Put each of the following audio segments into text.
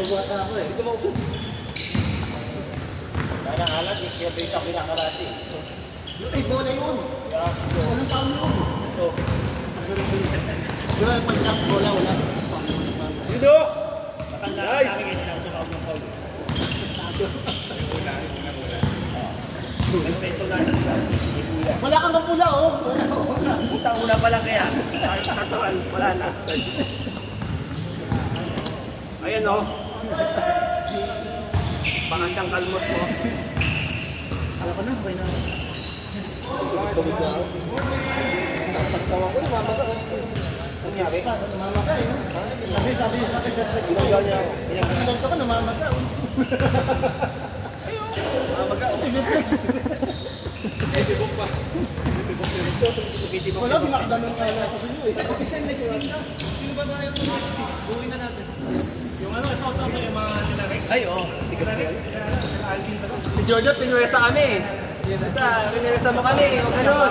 Bubuhata ako eh. Hindi ko mausap. Kaya alat, kaya ba yung pinakarati? Ay, bola yun. Walang taon yun. Ito. Diba, pag-tap bola, wala. Dito! Nice! Wala kang mapula, oh. Putang una pa lang kaya. Tatuan, wala na. Ayan, oh. Pangasang kalmot mo. Alam ko na, okay na. Tawid na ako. Pagtawa ko, namamaga ko. Nangyari? Namamaga eh. Sabi niya, ginagawa niya ako. Pinagkakadalto ko, namamaga. Namamaga, okay. Reflex. Edibok pa. Wala, binakadanon kaya na ako sa inyo eh. Isa next game na. Sino ba tayo ng next game? Buhay na natin. Yung ano, ito yung mga tinarex. Ay, oo. Si Jordan, pinuwesa kami eh. Pinuwesa mo kami eh. Huwag ganun.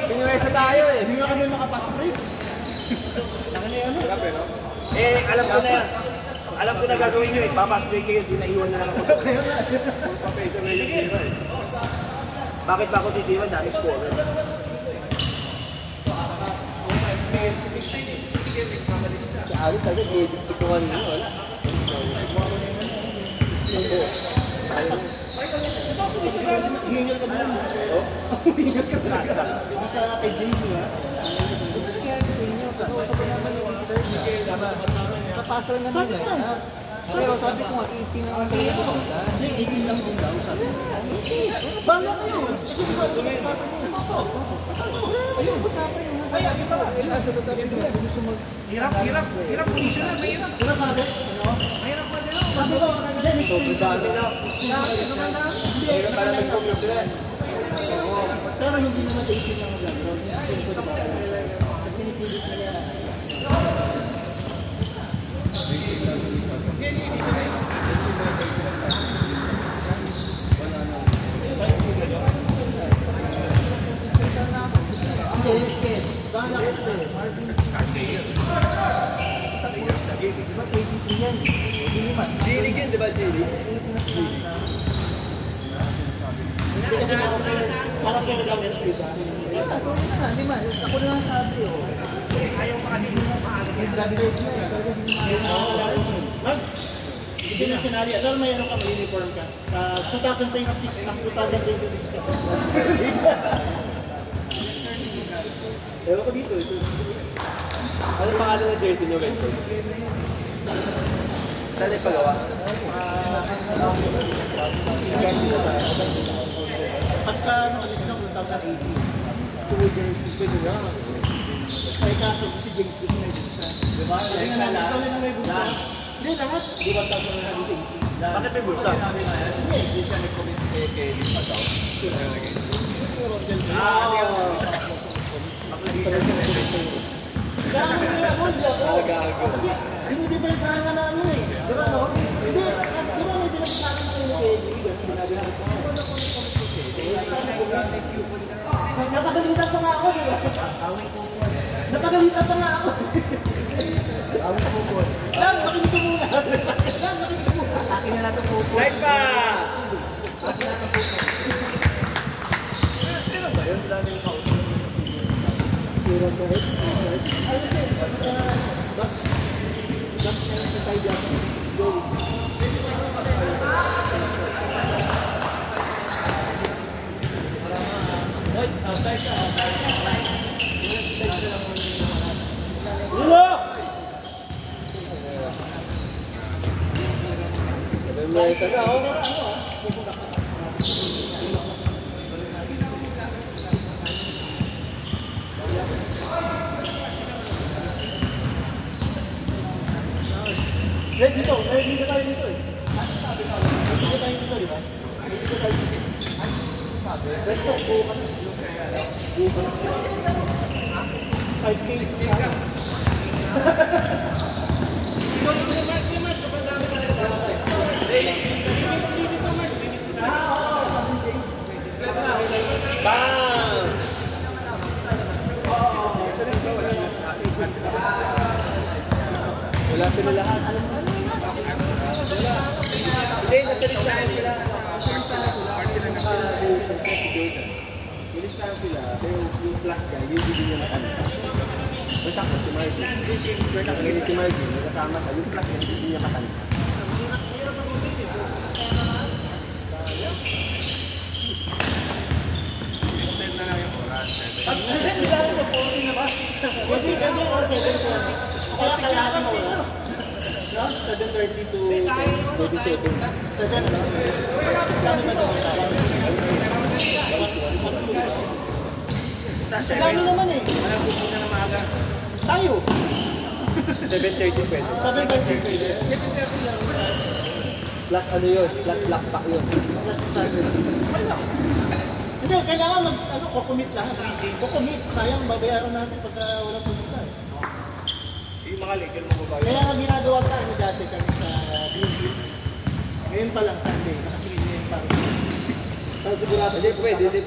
Pinuwesa tayo eh. Hindi nga kami makapass break. Eh, alam ko na yan. Alam ko na gagawin nyo eh. Papass break kayo, di naiwan na lang ako. Bakit ba ako titiwan? Dami scorer. Sa alit, sabi, ituwan nyo, wala. Hingal ka ba lang? Hingal ka talaga. Sa kay James, ha? Napasa lang naman eh. Pero sabi ko nga, 18 lang ang sa'yo. 18 lang kung daw, sabi ko. Bala kayo! Kasi diba, sabi ko, ayun, usapan nyo. Ay, abi pa. Sa tatabi ko, gusto mag... Hirap posisyon na, mahirap. Hirap sabi? Mahirap pa din ako. Sabi ko, sobrang dami na. Mahirap pala mag-commute sila. Pero hindi naman 18 lang ang gagawin. At pinipilit na yan. G-League yun, di ba G-League? Hindi kasi parang pero gamit dito. Hindi man, ako na lang sabi oh. Ayaw pa kami graduate na eh. Max, hindi na senaryo. Alam mo mayroon kang uniform ka. 2026 ng 2026 ka. Ewan ko dito. Ano pangalan ng jersey nyo, Bento? Saan yung pagawa? Pagka nakalis ng 2018, 2 jersey, pwede na. Ay kaso, si James gusto na yung bulsa. Diba? Sabi nga namin, ikaw na may bulsa. Hindi, lahat. Di ba tapos na dito? Bakit may bulsa? Hindi siya nag-comment kay Lima daw. Kasi hindi ba yung sana na ano eh? Di ba no? Hindi, di ba may pinagsasabi na kayo kay Liga? Napagalitan pa nga ako, di ba? Napagalitan pa nga ako. Lang, makinig ko muna. Lang, makinig ko muna. Akin na natin po. Nice pa! Akin na natin po. Sino ba yun? Dami yung kausap. Sino ba yun? Ayun siya. Box na yung tayo dyan. Go. Outside ka. Ulo! May isa na, oh. Dito tayo dito eh. Dito tayo dito, di ba? Dito tayo dito. Let's go, go ka na. Go ka na. 5K ka. Bam! Wala sila lahat. lang sila, pero yung plus guy, yung hindi niya makalit. May sakot si Marvin. Hindi si Marvin, may kasama sa yung plus guy, hindi niya makalit. Pwede o 7:30. Kaya kailangan mo oras. No? 7:30 to 27. 7 ano? Dami ba doon tayo? Ang dami naman eh. Alam ko muna na maaga. Tayo. 7:30 pwede. 7:30 pwede. 7:30 lang. Plus ano yun? Plus lockback yun. Plus 7:30. Hindi, kailangan kukumit lang. Kukumit. Sayang, babayaran natin pagka walang pumunta eh. Yung mga legal mo ba? Kaya ang ginagawa sa ano dati kami sa Green Hills. Ngayon pa lang Sunday, nakasingin ngayon pa rin. Pero sigurado. Hindi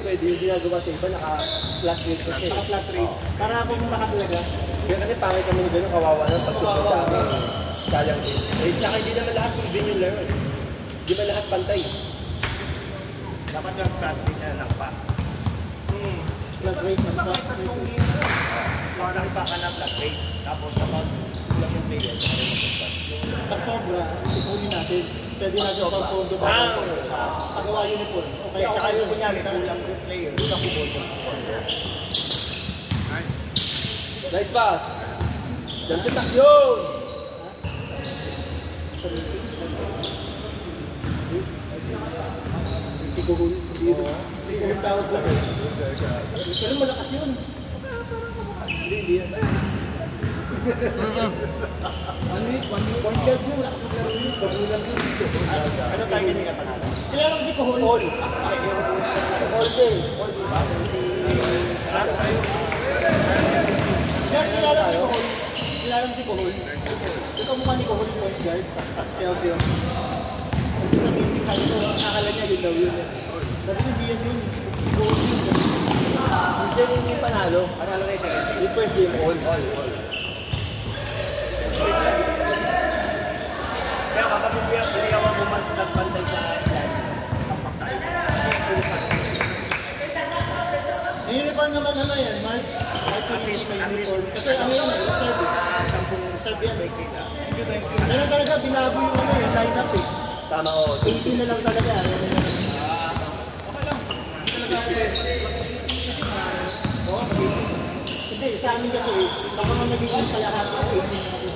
pwede. Yung ginagawa sa iba, naka-flat rate kasi. Naka-flat rate. Para kung nakatulaga. Kaya kasi pangit kami nyo gano'n, kawawa ng pag-support sa amin. Sayang din. Eh, tsaka hindi naman lahat yung venue level. Hindi ba lahat pantay? Dapat yung plastic na nakpa. Flat rate, flat rate. Mga nakita ka na flat rate. Tapos naman, lang yung player. Pag sobra, ipuli natin. Pwede natin pang pondo ba? Pagawa uniform. Okay, Tsaka yung kunyari, kunyari. kulang yung player. Kulang ko boto. Nice pass. Diyan si Takyon. Si Kuhul. Si Kuhul tawag ko. Pero malakas yun. Hindi yan. One guard yun. Malakas yung laro yun. Pagulang yun. Ano tayo ganyan ka panalo? Sila lang si Kuhul. All day. Sarado tayo. Yes, kilala si Kuhul. Kilala si Kuhul. Ito mukha ni Kuhul point guard. Kaya yun. Sabi ko, akala niya yun daw yun. Sabi ko, hindi yan yun. Kuhul yun. Hindi rin yung panalo. Panalo na yung second. Yung first game, all. Kaya kapag hindi ako nagpantay sa yan, tapak tayo. Yung uniform naman ano yan, March sa uniform. Kasi ano yan, reserve. Reserve yan. Kaya talaga, binago yung ano yung line-up eh. Tama o. 18 na lang talaga. Hindi, sa amin kasi, baka nga nagiging kalahati ng 18 na kasi.